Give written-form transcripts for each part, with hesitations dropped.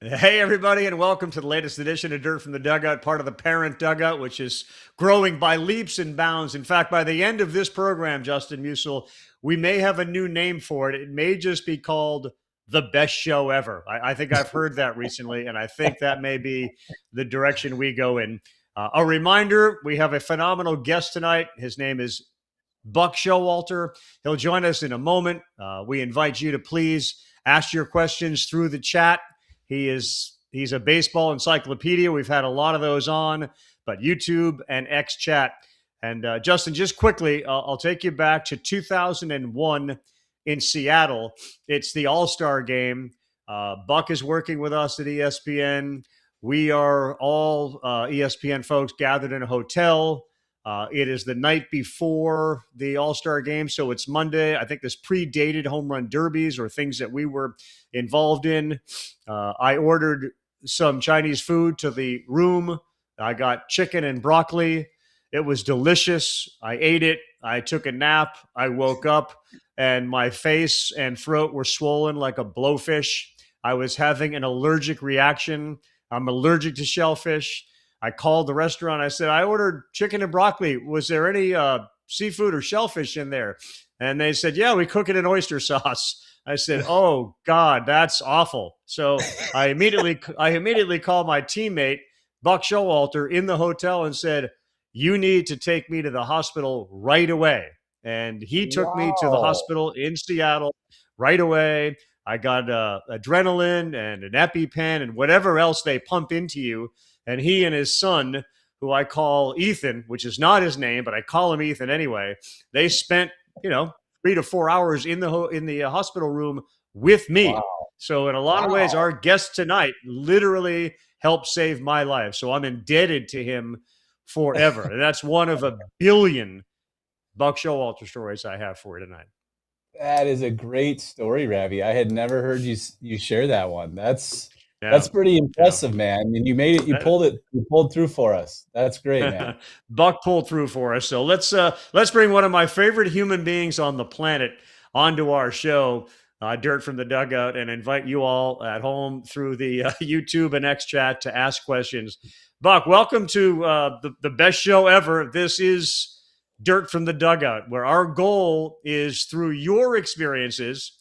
Hey, everybody, and welcome to the latest edition of Dirt from the Dugout, part of the parent dugout, which is growing by leaps and bounds. In fact, by the end of this program, Justin Musil, we may have a new name for it. It may just be called the best show ever. I think I've heard that recently, and I think that may be the direction we go in. A reminder, we have a phenomenal guest tonight. His name is Buck Showalter. He'll join us in a moment. We invite you to please ask your questions through the chat. He's a baseball encyclopedia. We've had a lot of those on, but YouTube and X chat. And Justin, just quickly, I'll take you back to 2001 in Seattle. It's the All-Star game. Buck is working with us at ESPN. We are all ESPN folks gathered in a hotel. It is the night before the All-Star game, so it's Monday. I think this predated home run derbies or things that we were involved in. I ordered some Chinese food to the room. I got chicken and broccoli. It was delicious. I ate it. I took a nap. I woke up, and my face and throat were swollen like a blowfish. I was having an allergic reaction. I'm allergic to shellfish. I called the restaurant. I said, I ordered chicken and broccoli. Was there any seafood or shellfish in there? And they said, yeah, we cook it in oyster sauce. I said, oh God, that's awful. So I immediately called my teammate, Buck Showalter, in the hotel and said, you need to take me to the hospital right away. And he took me to the Wow. hospital in Seattle right away. I got adrenaline and an EpiPen and whatever else they pump into you. And he and his son, who I call Ethan, which is not his name, but I call him Ethan anyway, they spent, 3 to 4 hours in the hospital room with me. Wow. So in a lot of ways, Wow. our guest tonight literally helped save my life. So I'm indebted to him forever. And that's one of a billion Buck Showalter stories I have for you tonight. That is a great story, Ravvy. I had never heard you share that one. That's Yeah. pretty Yeah. impressive, man. I mean, you made it, you pulled through for us. That's great, man. Buck pulled through for us. So let's bring one of my favorite human beings on the planet onto our show, Dirt from the Dugout, and invite you all at home through the YouTube and X chat to ask questions. Buck, welcome to the best show ever. This is Dirt from the Dugout, where our goal is through your experiences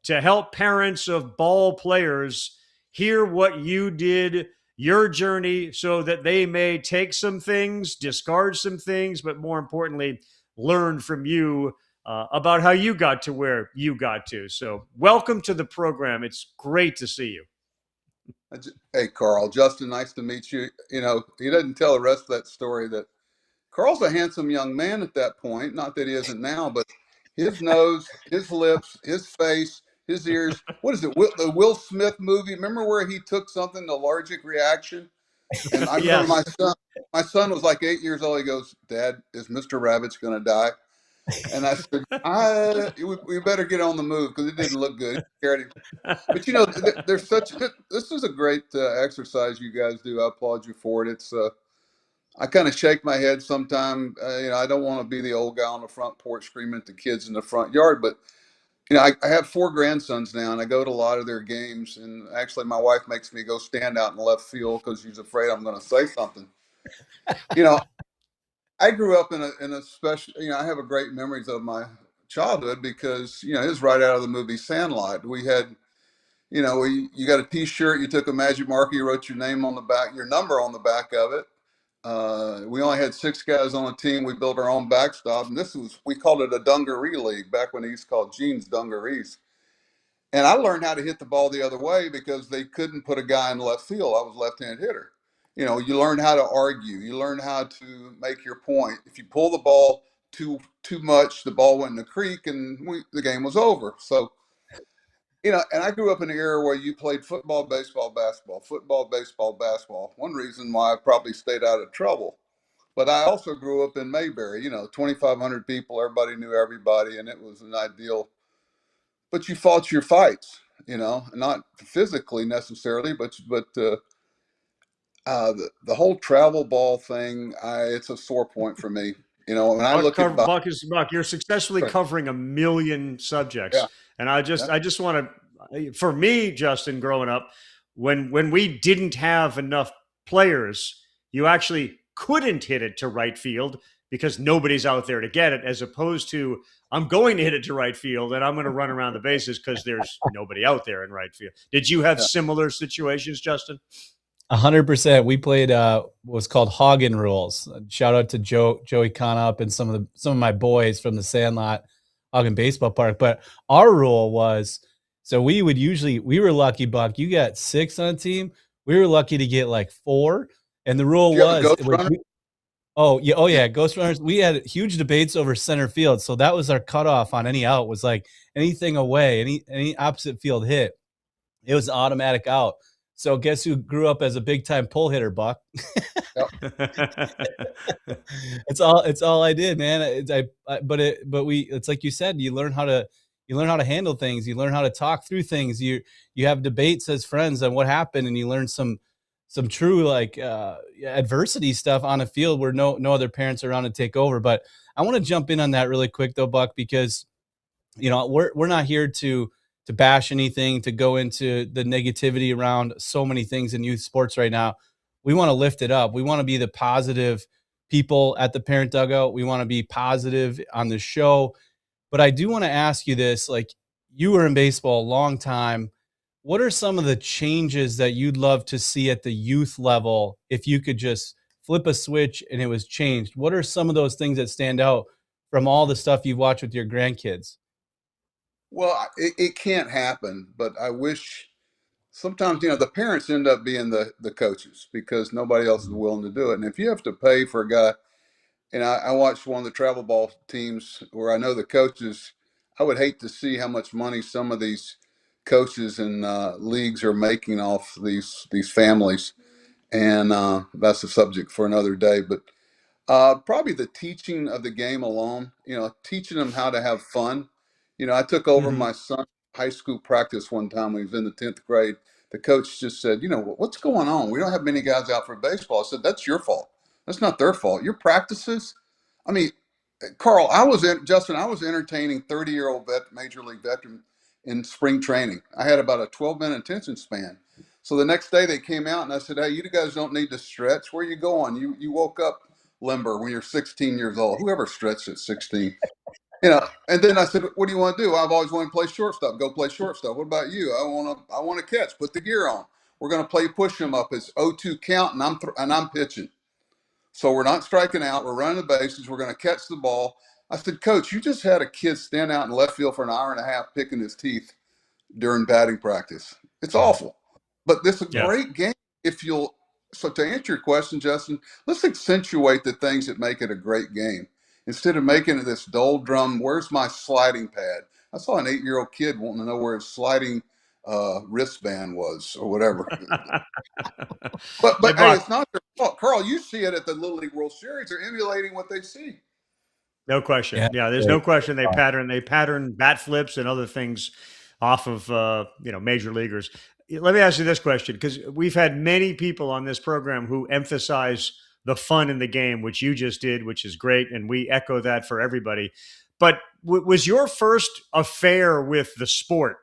to help parents of ball players hear what you did, your journey, so that they may take some things, discard some things, but more importantly, learn from you about how you got to where you got to. So, welcome to the program. It's great to see you. Hey, Carl. Justin, nice to meet you. He doesn't tell the rest of that story that Carl's a handsome young man at that point. Not that he isn't now, but his nose, his lips, his face, his ears. What is it? The Will Smith movie. Remember where he took something, the allergic reaction? And I remember Yes. my son was like 8 years old. He goes, Dad, is Mr. Rabbit's going to die? And I said, we better get on the move because it didn't look good. He scared him. But there's this is a great exercise you guys do. I applaud you for it. It's I kind of shake my head sometimes. I don't want to be the old guy on the front porch screaming at the kids in the front yard, but I have 4 grandsons now, and I go to a lot of their games. And actually, my wife makes me go stand out in left field because she's afraid I'm going to say something. You know, I grew up in a special. I have a great memories of my childhood because it was right out of the movie Sandlot. We had you got a T-shirt, you took a magic marker, you wrote your name on the back, your number on the back of it. We only had 6 guys on the team. We built our own backstop, and we called it a dungaree league back when they used to call jeans dungarees. And I learned how to hit the ball the other way because they couldn't put a guy in left field. I was left-handed hitter. You learn how to argue. You learn how to make your point. If you pull the ball too much, the ball went in the creek, and the game was over. So and I grew up in an era where you played football, baseball, basketball, football, baseball, basketball. One reason why I probably stayed out of trouble. But I also grew up in Mayberry, 2,500 people, everybody knew everybody, and it was an ideal. But you fought your fights, not physically necessarily, but the whole travel ball thing, it's a sore point for me. When I look at Buck, you're successfully covering a million yeah, subjects. And I yeah, just want to, for me, Justin, growing up, when we didn't have enough players, you actually couldn't hit it to right field because nobody's out there to get it, as opposed to I'm going to hit it to right field and I'm going to run around the bases because there's nobody out there in right field. Did you have Yeah. similar situations, Justin? 100%. We played what was called Hoggin rules. Shout out to Joey Conup and some of my boys from the Sandlot Hoggin Baseball Park. But our rule was, so we were lucky, Buck. You got 6 on a team. We were lucky to get like 4. And the rule Do you have a was, ghost runner? oh yeah, ghost runners. We had huge debates over center field, so that was our cutoff on any out. Was like anything away, any opposite field hit, it was automatic out. So guess who grew up as a big time pull hitter, Buck? It's all I did, man. It's like you said, you learn how to handle things. You learn how to talk through things. You have debates as friends on what happened, and you learn some true like adversity stuff on a field where no other parents are around to take over. But I want to jump in on that really quick though, Buck, because we're not here to bash anything, to go into the negativity around so many things in youth sports right now. We want to lift it up. We want to be the positive people at the parent dugout. We want to be positive on the show. But I do want to ask you this, like, you were in baseball a long time. What are some of the changes that you'd love to see at the youth level if you could just flip a switch and it was changed? What are some of those things that stand out from all the stuff you've watched with your grandkids? Well, it can't happen, but I wish sometimes, the parents end up being the coaches because nobody else is willing to do it. And if you have to pay for a guy, and I watched one of the travel ball teams where I know the coaches, I would hate to see how much money some of these coaches and leagues are making off these families. And that's a subject for another day. But probably the teaching of the game alone, teaching them how to have fun. I took over Mhm. my son's high school practice one time when he was in the 10th grade. The coach just said, what's going on? We don't have many guys out for baseball. I said, that's your fault. That's not their fault. Your practices. I mean, Carl, Justin, I was entertaining 30-year-old major league veteran in spring training. I had about a 12-minute attention span. So the next day they came out and I said, hey, you guys don't need to stretch. Where are you going? You woke up limber when you're 16 years old. Whoever stretched at 16? And then I said, what do you want to do? I've always wanted to play shortstop. Go play shortstop. What about you? I want to catch. Put the gear on. We're going to play push 'em up. It's 0-2 count, and I'm pitching. So we're not striking out. We're running the bases. We're going to catch the ball. I said, Coach, you just had a kid stand out in left field for an hour and a half picking his teeth during batting practice. It's awful. But this is a Yeah. great game if you'll. So to answer your question, Justin, let's accentuate the things that make it a great game instead of making it this dull drum. Where's my sliding pad? I saw an 8-year-old kid wanting to know where his sliding wristband was or whatever. Hey, But hey, Buck. it's not their fault. Carl, you see it at the Little League World Series. They're emulating what they see. No question. Yeah, Yeah, there's no great. question they pattern bat flips and other things off of major leaguers. Let me ask you this question, because we've had many people on this program who emphasize the fun in the game, which you just did, which is great, and we echo that for everybody. But was your first affair with the sport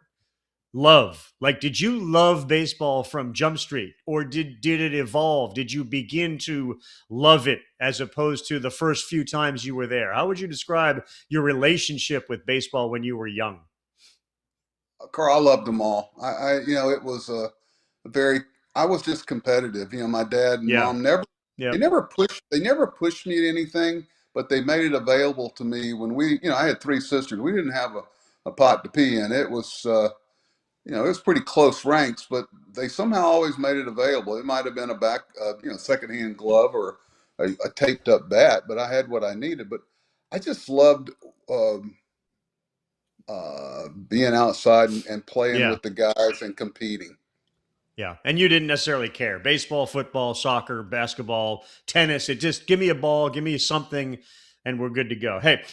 love? Like, did you love baseball from Jump Street, or did it evolve? Did you begin to love it as opposed to the first few times you were there? How would you describe your relationship with baseball when you were young? Carl, I loved them all. It was a very. I was just competitive. My dad and Yeah. mom never. Yeah. They never pushed me to anything, but they made it available to me when I had 3 sisters. We didn't have a pot to pee in. It was, it was pretty close ranks, but they somehow always made it available. It might have been a secondhand glove or a taped up bat, but I had what I needed. But I just loved being outside and playing Yeah. with the guys and competing. Yeah. And you didn't necessarily care. Baseball, football, soccer, basketball, tennis. It just give me a ball, give me something, and we're good to go. Hey,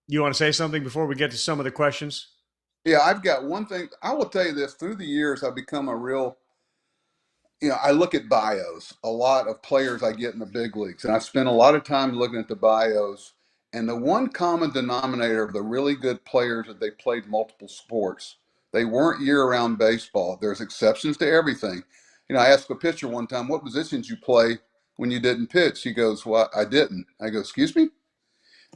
you want to say something before we get to some of the questions? Yeah, I've got one thing. I will tell you this: through the years, I've become a real. I look at bios, a lot of players I get in the big leagues, and I spend a lot of time looking at the bios. And the one common denominator of the really good players that they played multiple sports, They weren't year-round baseball. There's exceptions to everything. I asked a pitcher one time, what positions you play when you didn't pitch? He goes, well, I didn't. I go, excuse me?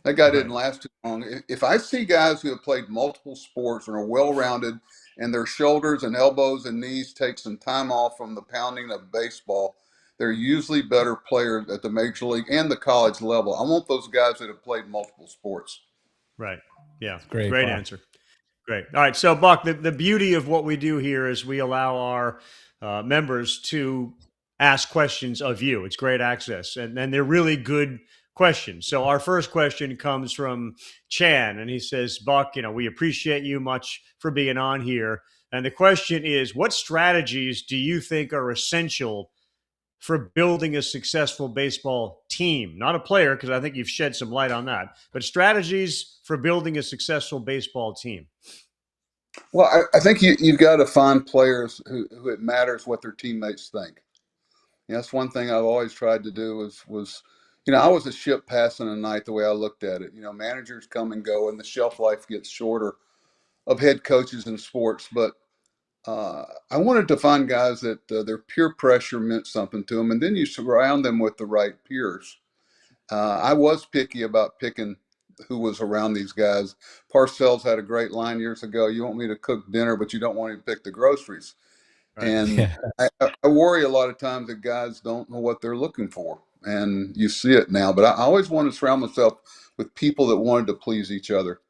That guy didn't last too long. If I see guys who have played multiple sports and are well-rounded and their shoulders and elbows and knees take some time off from the pounding of baseball, they're usually better players at the major league and the college level. I want those guys that have played multiple sports. Right. Yeah. Great, Great Buck. answer. Great. All right. So, Buck, the beauty of what we do here is we allow our members to ask questions of you. It's great access, and they're really good questions. So, our first question comes from Chan, and he says, Buck, we appreciate you much for being on here. And the question is, what strategies do you think are essential for building a successful baseball team? Not a player, because I think you've shed some light on that, but strategies for building a successful baseball team. Well, I think you've got to find players who it matters what their teammates think. That's one thing I've always tried to do was I was a ship passing a night the way I looked at it. Managers come and go, and the shelf life gets shorter of head coaches in sports. But I wanted to find guys that their peer pressure meant something to them, and then you surround them with the right peers. I was picky about picking who was around these guys. Parcells had a great line years ago. You want me to cook dinner, but you don't want me to pick the groceries. Right. And I worry a lot of times that guys don't know what they're looking for. And you see it now. But I always wanted to surround myself with people that wanted to please each other.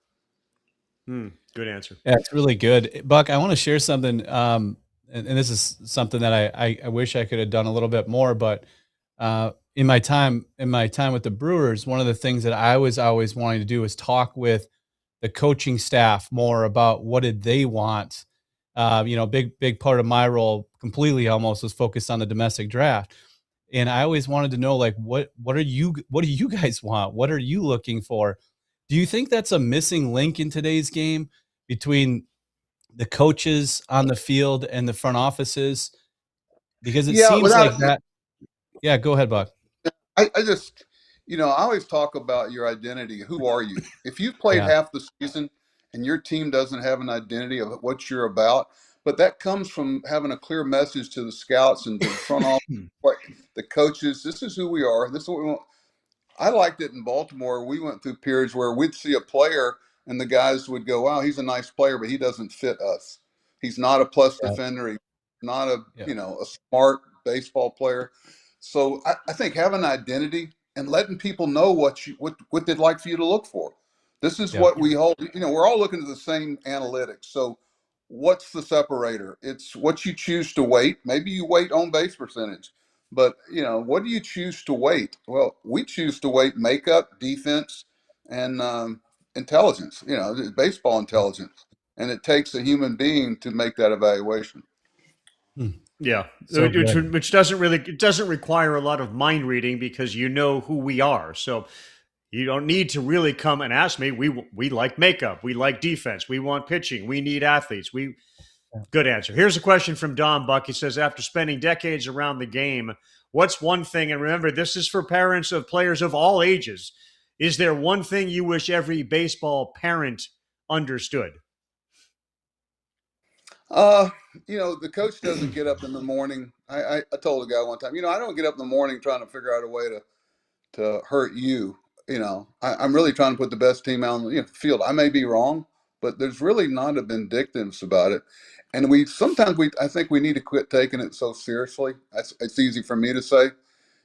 Good answer. Yeah, it's really good. Buck, I want to share something. And this is something that I wish I could have done a little bit more. But in my time with the Brewers, one of the things that I was always wanting to do was talk with the coaching staff more about what did they want. Big part of my role completely almost was focused on the domestic draft. And I always wanted to know, like, what do you guys want? What are you looking for? Do you think that's a missing link in today's game between the coaches on the field and the front offices? Because it seems like that. Yeah, go ahead, Buck. I just, I always talk about your identity. Who are you? If you've played half the season and your team doesn't have an identity of what you're about, but that comes from having a clear message to the scouts and the front office, the coaches. This is who we are. This is what we want. I liked it in Baltimore. We went through periods where we'd see a player and the guys would go, wow, he's a nice player, but he doesn't fit us. He's not a plus defender. He's not a smart baseball player. So I think having an identity and letting people know what they'd like for you to look for. This is what we hold. We're all looking at the same analytics. So what's the separator? It's what you choose to weight. Maybe you weight on base percentage, but what do you choose to weight? Well, we choose to weight makeup, defense, and intelligence. Baseball intelligence, and it takes a human being to make that evaluation. Yeah, so which doesn't require a lot of mind reading because you know who we are. So you don't need to really come and ask me. We like makeup, we like defense, we want pitching, we need athletes. Good answer. Here's a question from Don Buck. He says, after spending decades around the game, what's one thing? And remember, this is for parents of players of all ages. Is there one thing you wish every baseball parent understood? The coach doesn't get up in the morning. I told a guy one time, I don't get up in the morning trying to figure out a way to hurt you. I'm really trying to put the best team out on the field. I may be wrong, but there's really not a vindictiveness about it. And I think we need to quit taking it so seriously. It's easy for me to say,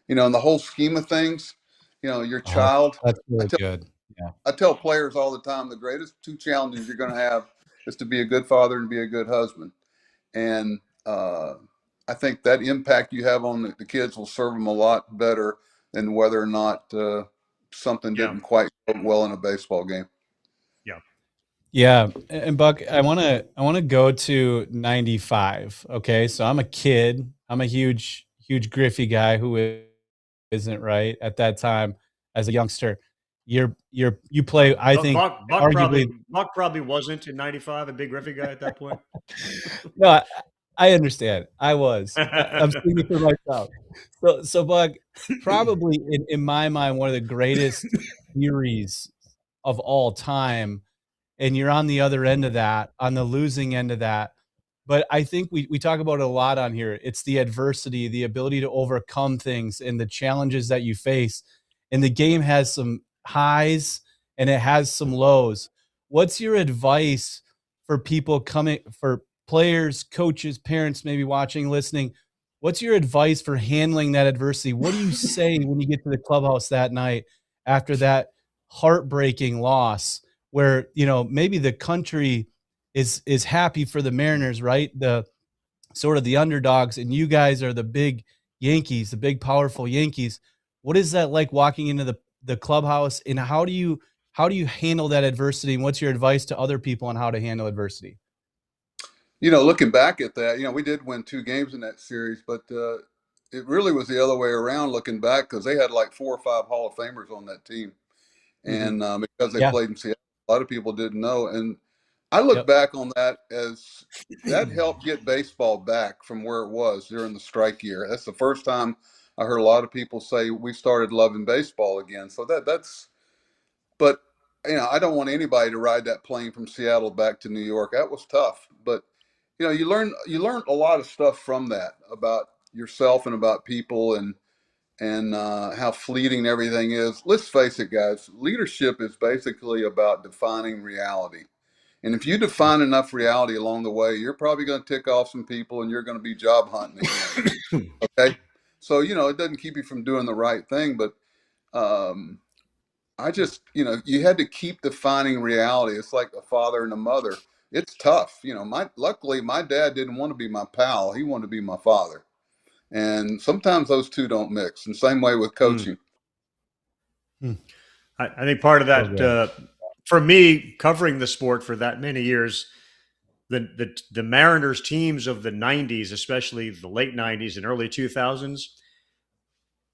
in the whole scheme of things, your child. That's really good. Yeah. I tell players all the time, the greatest two challenges you're going to have is to be a good father and be a good husband. And I think that impact you have on the kids will serve them a lot better than whether or not something didn't quite go well in a baseball game. Yeah. And Buck, I want to go to 95. Okay. So I'm a kid. I'm a huge Griffey guy who isn't, right, at that time as a youngster. You play, I think, Buck probably wasn't in 95 a big Griffey guy at that point. No, I understand. I was. I'm speaking for myself. So Buck, probably in my mind, one of the greatest theories of all time and you're on the other end of that, on the losing end of that. But I think we talk about it a lot on here. It's the adversity, the ability to overcome things and the challenges that you face. And the game has some highs and it has some lows. What's your advice for people coming, for players, coaches, parents maybe watching, listening? What's your advice for handling that adversity? What do you say when you get to the clubhouse that night after that heartbreaking loss where, you know, maybe the country is happy for the Mariners, right? The sort of the underdogs, and you guys are the big Yankees, the big powerful Yankees. What is that like walking into the clubhouse, and how do you handle that adversity, and what's your advice to other people on how to handle adversity? You know, looking back at that, you know, we did win 2 games in that series, but it really was the other way around looking back because they had like 4 or 5 Hall of Famers on that team. Mhm. And because they Yeah. played in Seattle, a lot of people didn't know. And I look Yep. back on that as that helped get baseball back from where it was during the strike year. That's the first time I heard a lot of people say we started loving baseball again. So that's, but you know, I don't want anybody to ride that plane from Seattle back to New York. That was tough, but you know, you learn a lot of stuff from that about yourself and about people and how fleeting everything is. Let's face it, guys. Leadership is basically about defining reality. And if you define enough reality along the way, you're probably going to tick off some people and you're going to be job hunting again. Okay. So, you know, it doesn't keep you from doing the right thing, but um, I just, you know, you had to keep defining reality. It's like a father and a mother. It's tough. You know, luckily my dad didn't want to be my pal. He wanted to be my father. And sometimes those two don't mix. And same way with Mm. coaching. I think part of So that, good. for me, covering the sport for that many years, the Mariners teams of the '90s, especially the late '90s and early 2000s,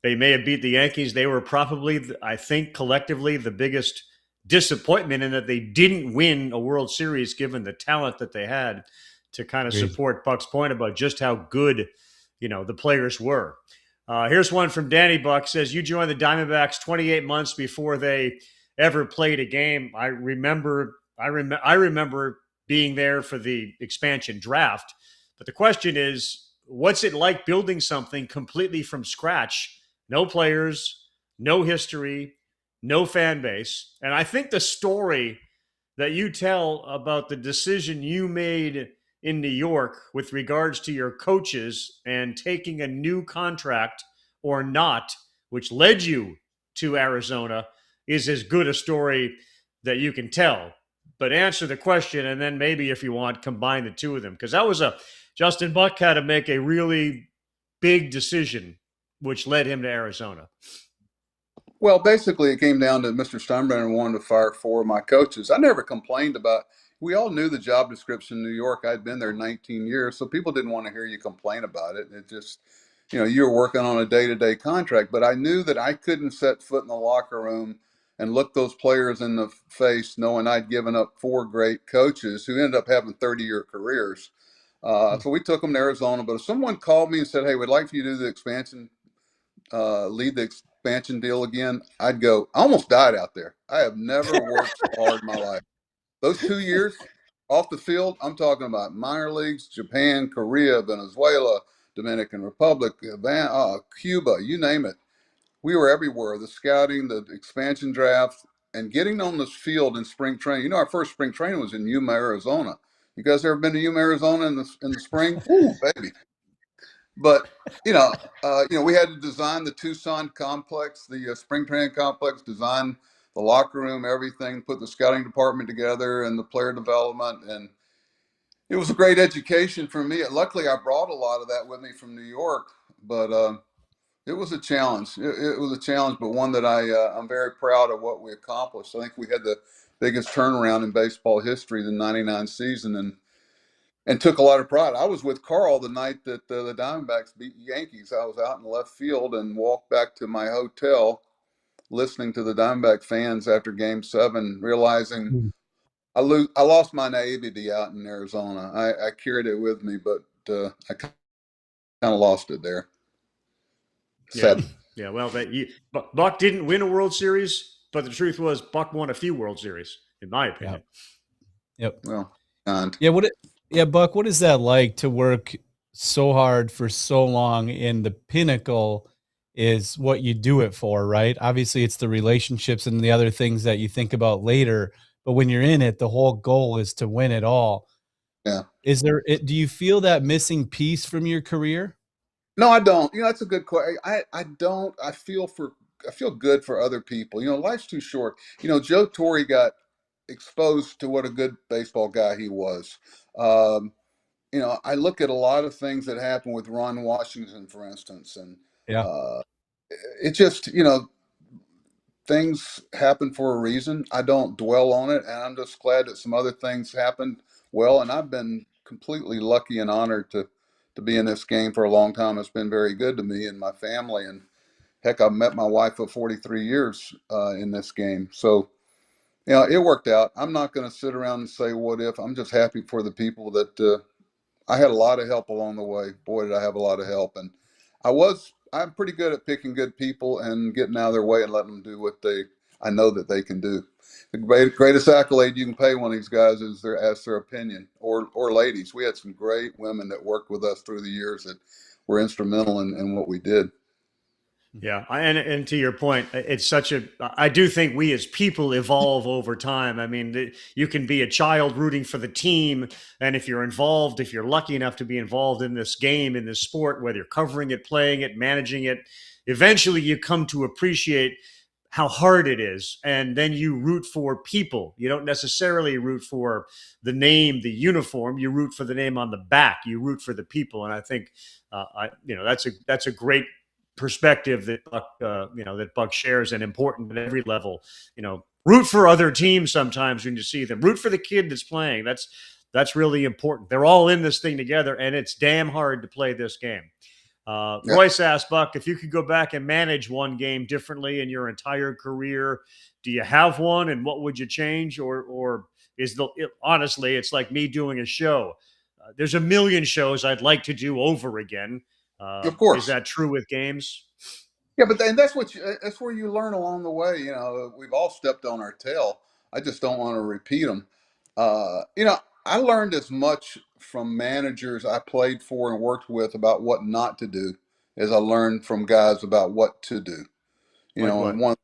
they may have beat the Yankees. They were probably, I think, collectively the biggest disappointment in that they didn't win a World Series, given the talent that they had to kind of Agreed. support Buck's point about just how good, the players were. Here's one from Danny Buck. Says, you joined the Diamondbacks 28 months before they ever played a game. I remember being there for the expansion draft. But the question is, what's it like building something completely from scratch? No players, no history, no fan base. And I think the story that you tell about the decision you made in New York with regards to your coaches and taking a new contract or not, which led you to Arizona, is as good a story that you can tell. But answer the question, and then maybe if you want, combine the two of them. Because that was Justin Buck had to make a really big decision, which led him to Arizona. Well, basically, it came down to Mr. Steinbrenner wanted to fire 4 of my coaches. I never complained about. We all knew the job description in New York. I'd been there 19 years, so people didn't want to hear you complain about it. It just, you know, you were working on a day-to-day contract. But I knew that I couldn't set foot in the locker room and look those players in the face, knowing I'd given up 4 great coaches who ended up having 30-year careers. So we took them to Arizona. But if someone called me and said, "Hey, we'd like for you to do the expansion." Lead the expansion deal again, I'd go. I almost died out there. I have never worked so hard in my life. Those 2 years off the field, I'm talking about minor leagues, Japan, Korea, Venezuela, Dominican Republic, Cuba, you name it. We were everywhere. The scouting, the expansion draft, and getting on this field in spring training. You know, our first spring training was in Yuma, Arizona. You guys ever been to Yuma, Arizona in the spring? Ooh, baby. But we had to design the Tucson complex, the spring training complex, design the locker room, everything, put the scouting department together and the player development, and it was a great education for me. Luckily, I brought a lot of that with me from New York, but it was a challenge. It was a challenge, but one that I'm very proud of what we accomplished. I think we had the biggest turnaround in baseball history, the '99 season, and took a lot of pride. I was with Carl the night that the Diamondbacks beat the Yankees. I was out in left field and walked back to my hotel listening to the Diamondback fans after Game 7, realizing I lost my naivety out in Arizona. I carried it with me, but I kind of lost it there. Yeah. Sad. Yeah. Well, Buck didn't win a World Series, but the truth was Buck won a few World Series, in my Yeah. opinion. Yep. Well, and Yeah. Yeah, Buck, what is that like to work so hard for so long and the pinnacle is what you do it for, right? Obviously it's the relationships and the other things that you think about later, but when you're in it, the whole goal is to win it all. yeah. Do you feel that missing piece from your career? No, I don't. That's a good question. I don't. I feel good for other people. Life's too short. Joe Torre got exposed to what a good baseball guy he was. Um, I look at a lot of things that happened with Ron Washington, for instance, and Yeah. uh, it just, things happen for a reason. I don't dwell on it, and I'm just glad that some other things happened well. And I've been completely lucky and honored to be in this game for a long time. It's been very good to me and my family. And heck, I've met my wife of 43 years in this game. So, it worked out. I'm not going to sit around and say what if. I'm just happy for the people that I had a lot of help along the way. Boy, did I have a lot of help. And I'm pretty good at picking good people and getting out of their way and letting them do what I know that they can do. The greatest accolade you can pay one of these guys is ask their opinion, or ladies. We had some great women that worked with us through the years that were instrumental in what we did. Yeah, and to your point, it's such a. I do think we as people evolve over time. I mean, you can be a child rooting for the team, and if you're involved, if you're lucky enough to be involved in this game, in this sport, whether you're covering it, playing it, managing it, eventually you come to appreciate how hard it is, and then you root for people. You don't necessarily root for the name, the uniform. You root for the name on the back. You root for the people, and I think, that's a great perspective that Buck shares and important at every level. Root for other teams sometimes when you see them. Root for the kid that's playing. That's really important. They're all in this thing together, and it's damn hard to play this game. Yeah. Royce asked Buck, if you could go back and manage one game differently in your entire career, do you have one, and what would you change? Or honestly, it's like me doing a show. There's a million shows I'd like to do over again. Of Is course. that true with games? Yeah, but then that's where you learn along the way. We've all stepped on our tail. I just don't want to repeat them. I learned as much from managers I played for and worked with about what not to do as I learned from guys about what to do. Like And what?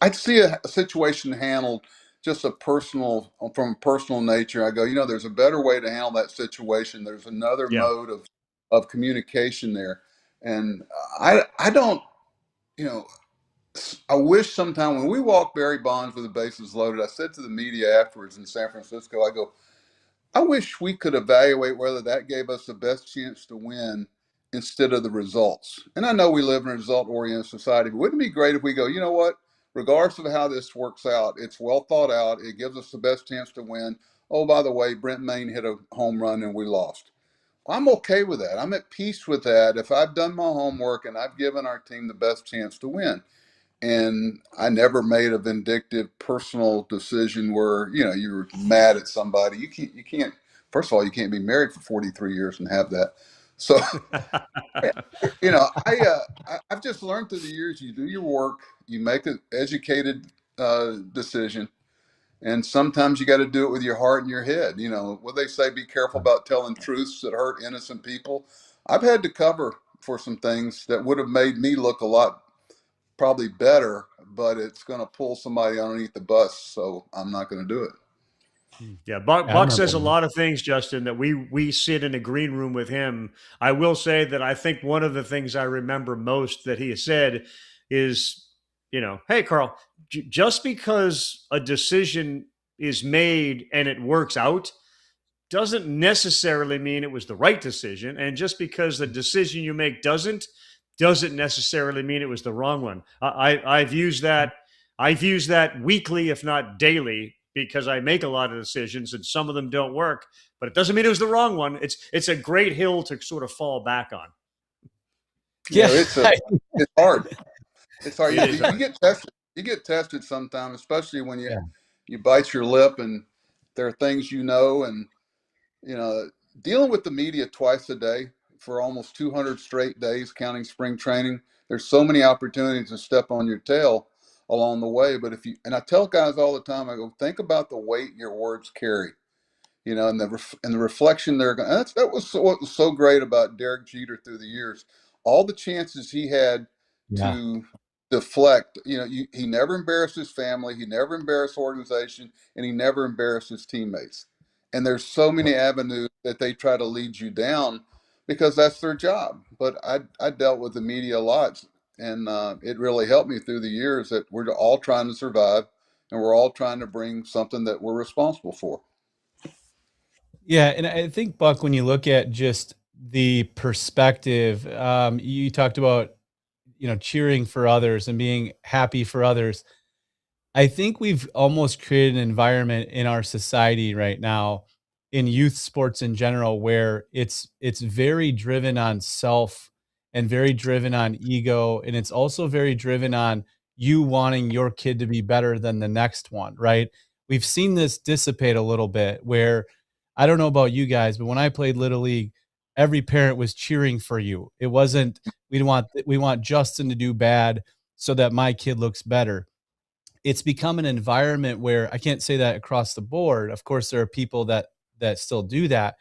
I'd see a situation handled just from a personal nature. I go, there's a better way to handle that situation. There's another Yeah. mode of communication there. And I don't, you know, I wish sometime when we walked Barry Bonds with the bases loaded, I said to the media afterwards in San Francisco, I go, I wish we could evaluate whether that gave us the best chance to win instead of the results. And I know we live in a result oriented society, but wouldn't it be great if we go, you know what? Regardless of how this works out, it's well thought out. It gives us the best chance to win. Oh, by the way, Brent Maine hit a home run and we lost. I'm okay with that. I'm at peace with that if I've done my homework and I've given our team the best chance to win. And I never made a vindictive personal decision where you're mad at somebody. You can't. First of all, you can't be married for 43 years and have that. So I've just learned through the years. You do your work, you make an educated decision, and sometimes you got to do it with your heart and your head. What they say: be careful about telling truths that hurt innocent people. I've had to cover for some things that would have made me look a lot probably better, but it's going to pull somebody underneath the bus. So I'm not going to do it. Yeah, Buck, Yeah, I Buck remember says a when lot of things, Justin, that we sit in a green room with him. I will say that I think one of the things I remember most that he has said is, hey, Carl, just because a decision is made and it works out doesn't necessarily mean it was the right decision. And just because the decision you make doesn't necessarily mean it was the wrong one. I've used that weekly, if not daily, because I make a lot of decisions and some of them don't work, but it doesn't mean it was the wrong one. It's a great hill to sort of fall back on. Yeah. It's hard. It's hard. It is You hard. get tested. You get tested sometimes, especially when Yeah. you bite your lip and there are things and dealing with the media twice a day for almost 200 straight days, counting spring training. There's so many opportunities to step on your tail. along the way. But and I tell guys all the time, I go, think about the weight your words carry, and the reflection they're going. That was what was so great about Derek Jeter through the years. All the chances he had Yeah. to deflect, he never embarrassed his family, he never embarrassed the organization, and he never embarrassed his teammates. And there's so many avenues that they try to lead you down because that's their job. But I dealt with the media a lot, and it really helped me through the years that we're all trying to survive, and we're all trying to bring something that we're responsible for. Yeah, and I think, Buck, when you look at just the perspective, you talked about, cheering for others and being happy for others. I think we've almost created an environment in our society right now, in youth sports in general, where it's very driven on self and very driven on ego, and it's also very driven on you wanting your kid to be better than the next one, right? We've seen this dissipate a little bit where, I don't know about you guys, but when I played Little League, every parent was cheering for you. It wasn't, we want Justin to do bad so that my kid looks better. It's become an environment where, I can't say that across the board. Of course, there are people that still do that,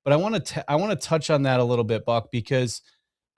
but I want to touch on that a little bit, Buck, because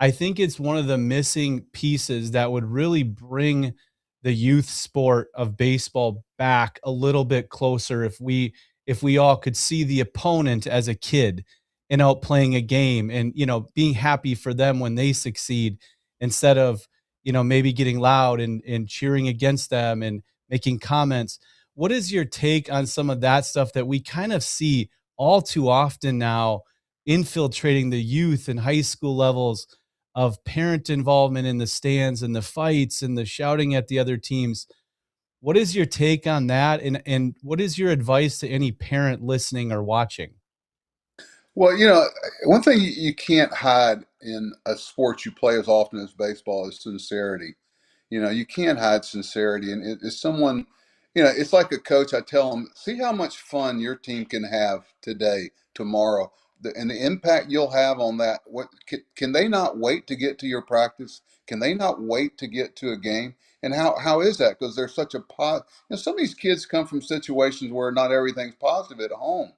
I think it's one of the missing pieces that would really bring the youth sport of baseball back a little bit closer, if we all could see the opponent as a kid and out playing a game, and being happy for them when they succeed, instead of maybe getting loud and cheering against them and making comments. What is your take on some of that stuff that we kind of see all too often now, infiltrating the youth and high school levels, of parent involvement in the stands and the fights and the shouting at the other teams? What is your take on that? And what is your advice to any parent listening or watching? Well, one thing you can't hide in a sport you play as often as baseball is sincerity. You can't hide sincerity. And it's someone, it's like a coach. I tell them, see how much fun your team can have today, tomorrow, and the impact you'll have on that. What can they not wait to get to your practice? Can they not wait to get to a game? And how is that? Because there's such a some of these kids come from situations where not everything's positive at home.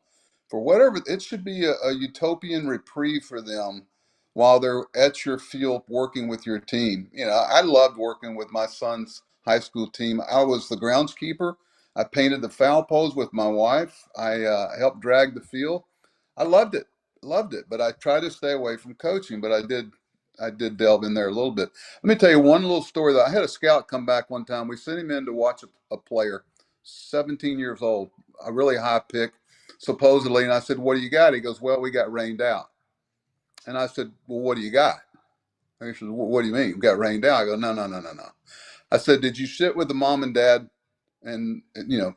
For whatever, it should be a utopian reprieve for them while they're at your field working with your team. I loved working with my son's high school team. I was the groundskeeper. I painted the foul poles with my wife. I helped drag the field. I loved it. But I try to stay away from coaching. But I did delve in there a little bit. Let me tell you one little story. That I had a scout come back one time. We sent him in to watch a player, 17 years old, a really high pick, supposedly. And I said, "What do you got?" He goes, "Well, we got rained out." And I said, "Well, what do you got?" And he said, "What do you mean? We got rained out?" I go, "No, no, no, no, no." I said, "Did you sit with the mom and dad? And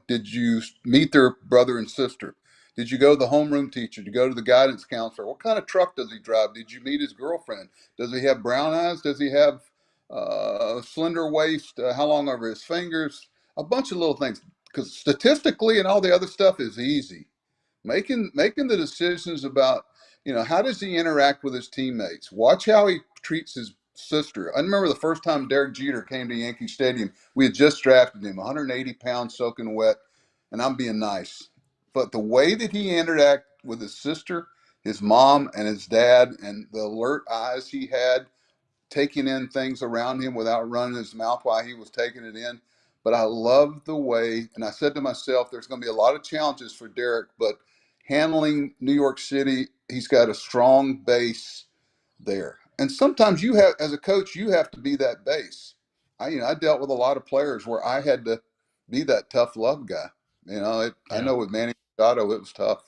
did you meet their brother and sister? Did you go to the homeroom teacher? Did you go to the guidance counselor? What kind of truck does he drive? Did you meet his girlfriend? Does he have brown eyes? Does he have slender waist? How long are his fingers?" A bunch of little things. Because statistically and all the other stuff is easy. Making the decisions about, how does he interact with his teammates. Watch how he treats his sister. I remember the first time Derek Jeter came to Yankee Stadium. We had just drafted him, 180 pounds soaking wet, and I'm being nice, but the way that he interacted with his sister, his mom, and his dad, and the alert eyes he had, taking in things around him without running his mouth while he was taking it in. But I love the way, and I said to myself, there's going to be a lot of challenges for Derek, but handling New York City, he's got a strong base there. And sometimes you have, as a coach, you have to be that base. I dealt with a lot of players where I had to be that tough love guy. I Yeah. know with Manny Machado, it was tough.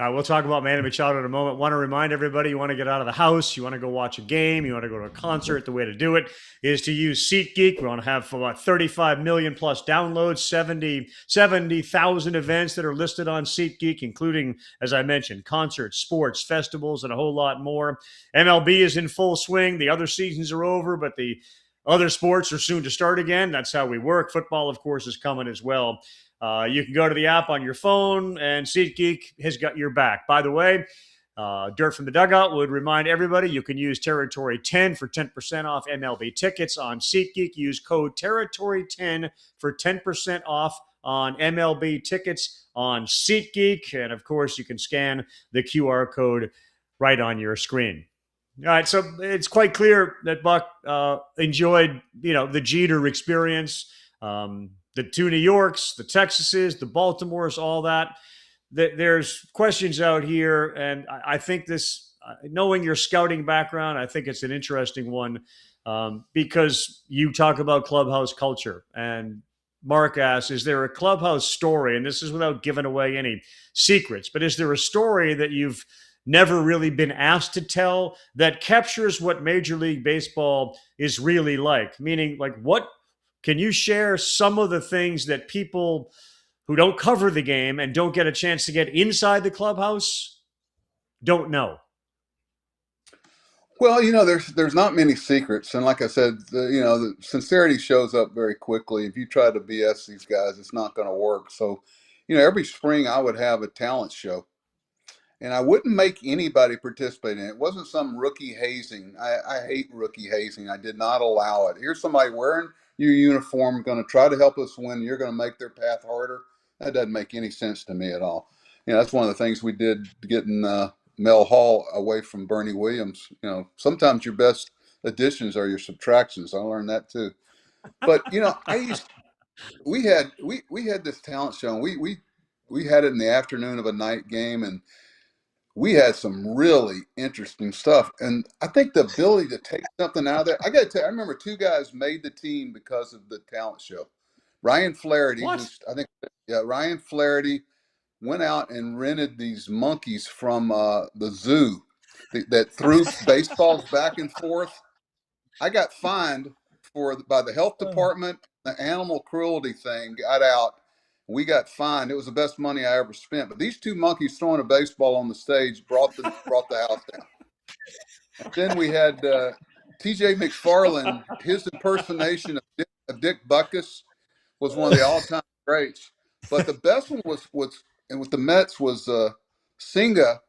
We'll talk about Manny Machado in a moment. Want to remind everybody, you want to get out of the house, you want to go watch a game, you want to go to a concert. The way to do it is to use SeatGeek. We want to have about 35 million plus downloads, 70,000 events that are listed on SeatGeek, including, as I mentioned, concerts, sports, festivals, and a whole lot more. MLB is in full swing. The other seasons are over, but the other sports are soon to start again. That's how we work. Football, of course, is coming as well. You can go to the app on your phone, and SeatGeek has got your back. By the way, Dirt from the Dugout would remind everybody you can use Territory 10 for 10% off MLB tickets on SeatGeek. Use code Territory 10 for 10% off on MLB tickets on SeatGeek. And of course, you can scan the QR code right on your screen. All right, so it's quite clear that Buck enjoyed, the Jeter experience, the two New Yorks, the Texases, the Baltimores, all that. There's questions out here, and I think this, knowing your scouting background, I think it's an interesting one because you talk about clubhouse culture. And Mark asks, is there a clubhouse story? And this is without giving away any secrets, but is there a story that you've never really been asked to tell that captures what Major League Baseball is really like? Meaning, like, what can you share some of the things that people who don't cover the game and don't get a chance to get inside the clubhouse don't know? Well, there's not many secrets, and like I said, the sincerity shows up very quickly. If you try to BS these guys, it's not going to work. So, every spring I would have a talent show, and I wouldn't make anybody participate in it. It wasn't some rookie hazing. I hate rookie hazing. I did not allow it. Here's somebody wearing your uniform, going to try to help us win. You're going to make their path harder. That doesn't make any sense to me at all. That's one of the things we did getting Mel Hall away from Bernie Williams. Sometimes your best additions are your subtractions. I learned that too. But we had this talent show, and we had it in the afternoon of a night game, and we had some really interesting stuff. And I think the ability to take something out of that, I got to tell you, I remember two guys made the team because of the talent show. Ryan Flaherty, Ryan Flaherty went out and rented these monkeys from the zoo that threw baseballs back and forth. I got fined by the health department. The animal cruelty thing got out. We got fined. It was the best money I ever spent. But these two monkeys throwing a baseball on the stage brought the house down. And then we had T.J. McFarland. His impersonation of Dick Butkus was one of the all-time greats. But the best one was and with the Mets was Singa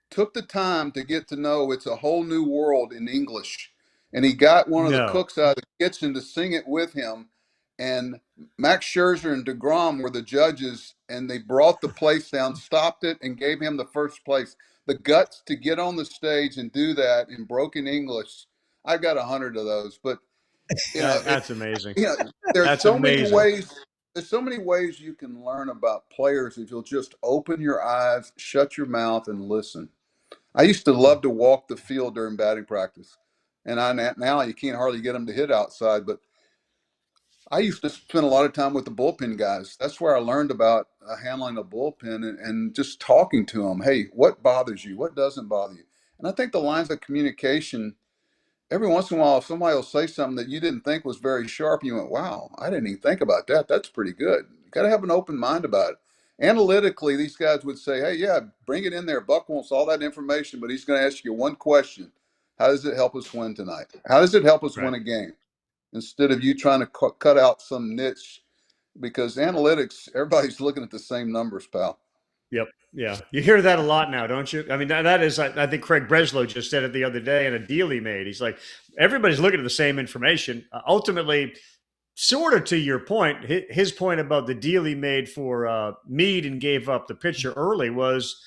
took the time to get to know It's a Whole New World in English. And he got one of the cooks out of the kitchen to sing it with him. And Max Scherzer and DeGrom were the judges, and they brought the place down, stopped it, and gave him the first place. The guts to get on the stage and do that in broken English. I've got 100 of those, but that's amazing. There's so many ways. There's so many ways you can learn about players if you'll just open your eyes, shut your mouth, and listen. I used to love to walk the field during batting practice, and now you can't hardly get them to hit outside, but I used to spend a lot of time with the bullpen guys. That's where I learned about handling a bullpen and just talking to them. Hey, what bothers you? What doesn't bother you? And I think the lines of communication, every once in a while, somebody will say something that you didn't think was very sharp. And you went, wow, I didn't even think about that. That's pretty good. You got to have an open mind about it. Analytically, these guys would say, hey, yeah, bring it in there. Buck wants all that information, but he's going to ask you one question. How does it help us win tonight? How does it help us win a game? Instead of you trying to cut out some niche, because analytics, everybody's looking at the same numbers, pal. Yep. Yeah. You hear that a lot now, don't you? I mean, that is, I think Craig Breslow just said it the other day in a deal he made. He's like, everybody's looking at the same information. Ultimately, sort of to your point, his point about the deal he made for Meade and gave up the pitcher early was,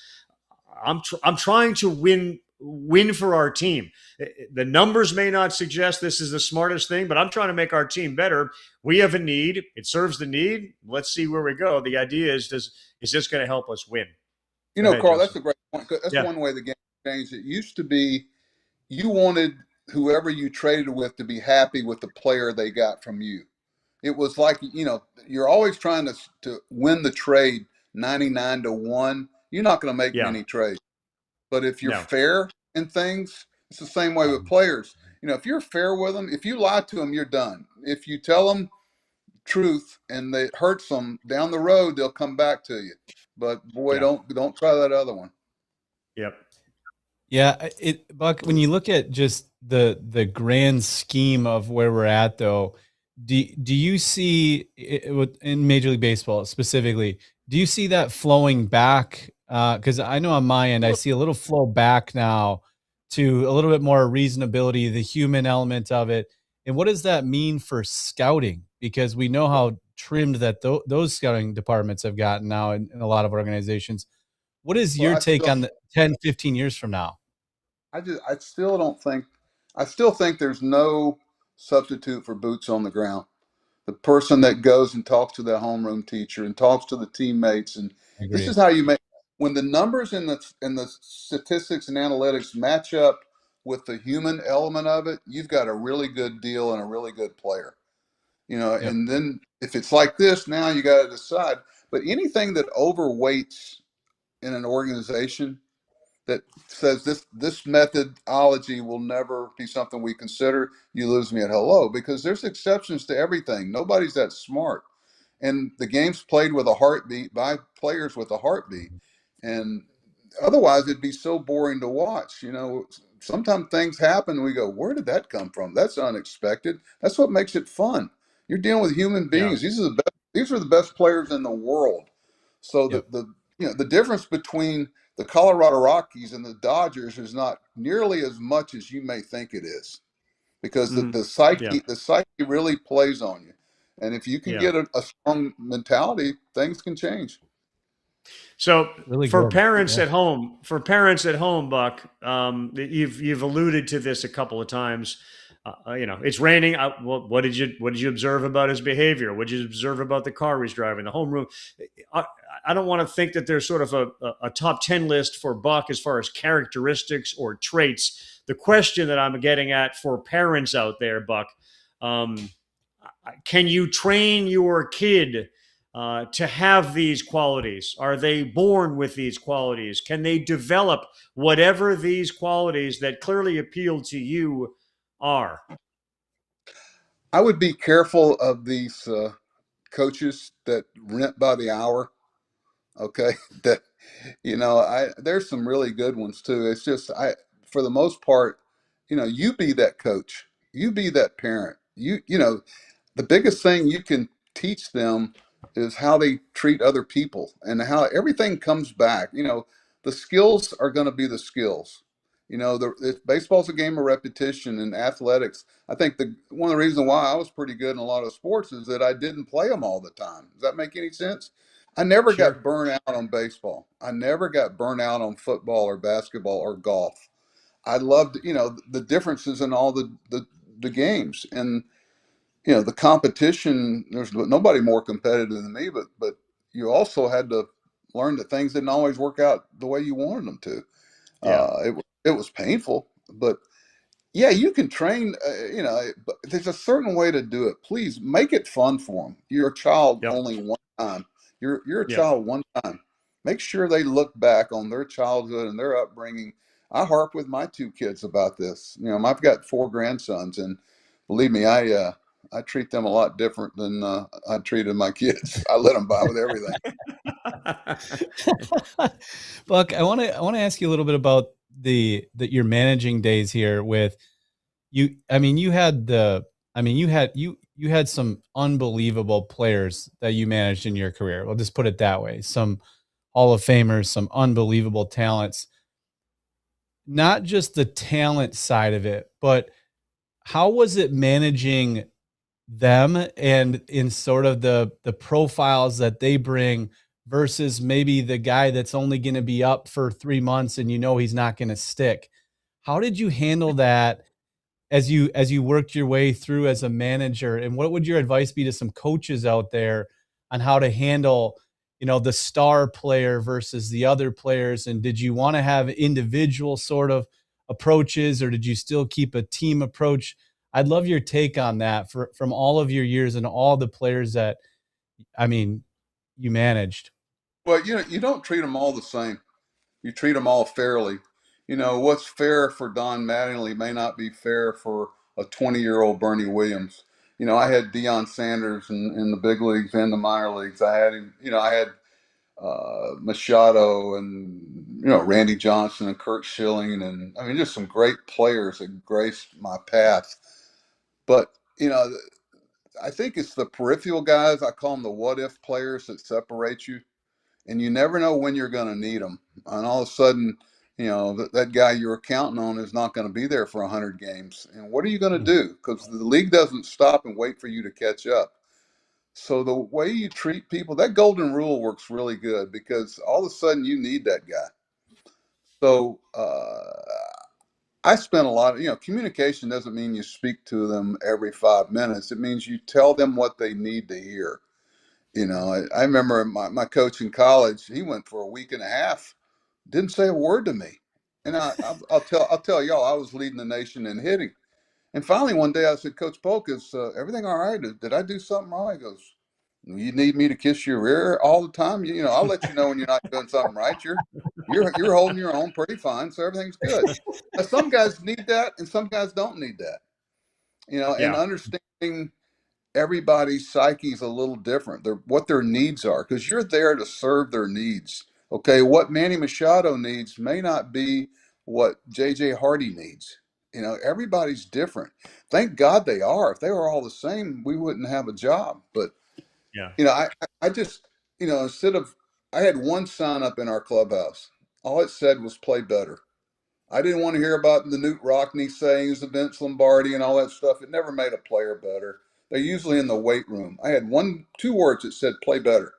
I'm trying to win for our team. The numbers may not suggest this is the smartest thing, but I'm trying to make our team better. We have a need. It serves the need. Let's see where we go. The idea is this going to help us win? Carl, that's a great point. That's one way the game changed. It used to be you wanted whoever you traded with to be happy with the player they got from you. It was like, you're always trying to win the trade 99-1. You're not going to make many trades. But if you're fair in things, it's the same way with players. If you're fair with them, if you lie to them, you're done. If you tell them truth and it hurts them down the road, they'll come back to you. But boy, don't try that other one. Yep. Yeah, Buck, when you look at just the grand scheme of where we're at, though, do you see in Major League Baseball specifically? Do you see that flowing back Because I know on my end, I see a little flow back now to a little bit more reasonability, the human element of it. And what does that mean for scouting? Because we know how trimmed that those scouting departments have gotten now in a lot of organizations. What is Well, your take on the 10, 15 years from now? I still don't think, I still think there's no substitute for boots on the ground. The person that goes and talks to the homeroom teacher and talks to the teammates, and I this agree. is how you make, when the numbers and the statistics and analytics match up with the human element of it, you've got a really good deal and a really good player. Yep. And then if it's like this, now you got to decide. But anything that overweights in an organization, that says this methodology will never be something we consider, you lose me at hello, because there's exceptions to everything. Nobody's that smart, and the game's played with a heartbeat by players with a heartbeat, and otherwise it'd be so boring to watch. Sometimes things happen and we go, where did that come from? That's unexpected. That's what makes it fun. You're dealing with human Yeah. beings. These are the best players in the world. So Yep. the difference between the Colorado Rockies and the Dodgers is not nearly as much as you may think it is, because Mhm. Yeah. the psyche really plays on you, and if you can Yeah. get a strong mentality, things can change. So Really good. Yeah. for parents at home, Buck, you've alluded to this a couple of times. It's raining. What did you observe about his behavior? What did you observe about the car he's driving, the homeroom? I, I don't want to think that there's sort of a top 10 list for Buck as far as characteristics or traits. The question that I'm getting at for parents out there, Buck, um, can you train your kid to have these qualities? Are they born with these qualities? Can they develop whatever these qualities that clearly appeal to you are? I would be careful of these coaches that rent by the hour. Okay, that I there's some really good ones too. It's just for the most part, you be that coach, you be that parent. The biggest thing you can teach them is how they treat other people and how everything comes back. The skills are going to be the skills. Baseball's a game of repetition, and athletics. I think one of the reasons why I was pretty good in a lot of sports is that I didn't play them all the time. Does that make any sense? I never got Sure. burnt out on baseball. I never got burnt out on football or basketball or golf. I loved, the differences in all the games, and the competition. There's nobody more competitive than me, but you also had to learn that things didn't always work out the way you wanted them to. Yeah. It was painful, but yeah, you can train. But there's a certain way to do it. Please make it fun for them. You're a child Yep. only one time. You're a Yep. child one time. Make sure they look back on their childhood and their upbringing. I harp with my two kids about this. I've got four grandsons, and believe me, I treat them a lot different than I treated my kids. I let them by with everything. Buck, I want to ask you a little bit about your managing days here with you. I mean, you had some unbelievable players that you managed in your career. We'll just put it that way. Some Hall of Famers, some unbelievable talents. Not just the talent side of it, but how was it managing them and in sort of the profiles that they bring versus maybe the guy that's only going to be up for 3 months and he's not going to stick? How did you handle that as you worked your way through as a manager, and what would your advice be to some coaches out there on how to handle the star player versus the other players? And did you want to have individual sort of approaches, or did you still keep a team approach? I'd love your take on that from all of your years and all the players that I mean you managed. Well, you don't treat them all the same. You treat them all fairly. What's fair for Don Mattingly may not be fair for a 20-year-old Bernie Williams. I had Deion Sanders in the big leagues and the minor leagues. I had him. I had Machado and Randy Johnson and Kurt Schilling, and I mean just some great players that graced my path. But I think it's the peripheral guys. I call them the what if players that separate you. and you never know when you're going to need them. And all of a sudden, that guy you were counting on is not going to be there for 100 games. And what are you going to do? Because the league doesn't stop and wait for you to catch up. So the way you treat people, that golden rule works really good, because all of a sudden you need that guy. So I spent a lot of, communication doesn't mean you speak to them every 5 minutes. It means you tell them what they need to hear. I remember my coach in college, he went for a week and a half, didn't say a word to me. And I'll tell y'all, I was leading the nation in hitting. And finally one day I said, Coach Polk, is everything all right? Did I do something wrong? He goes, you need me to kiss your ear all the time? I'll let you know when you're not doing something right. You're holding your own pretty fine, so everything's good. Now, some guys need that, and some guys don't need that. And understanding everybody's psyche is a little different. What their needs are, because you're there to serve their needs. Okay, what Manny Machado needs may not be what J.J. Hardy needs. Everybody's different. Thank God they are. If they were all the same, we wouldn't have a job. But I just, instead of, I had one sign up in our clubhouse. All it said was play better. I didn't want to hear about the Newt Rockney sayings, the Vince Lombardi and all that stuff. It never made a player better. They're usually in the weight room. I had two words that said play better.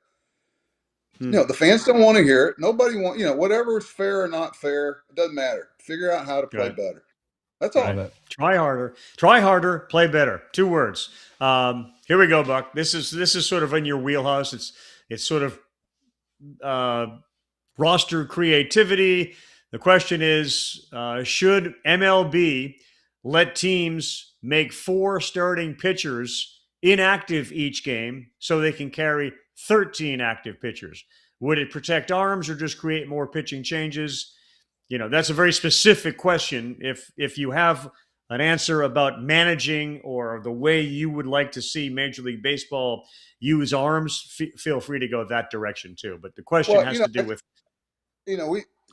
The fans don't want to hear it. Nobody whatever is fair or not fair, it doesn't matter. Figure out how to play better. That's all. Right. Try harder, play better. 2 words. Here we go, Buck. This is sort of in your wheelhouse. It's sort of roster creativity. The question is, should MLB let teams make 4 starting pitchers inactive each game so they can carry 13 active pitchers? Would it protect arms or just create more pitching changes? That's a very specific question. If you have an answer about managing or the way you would like to see Major League Baseball use arms, feel free to go that direction too. But the question has to do with, you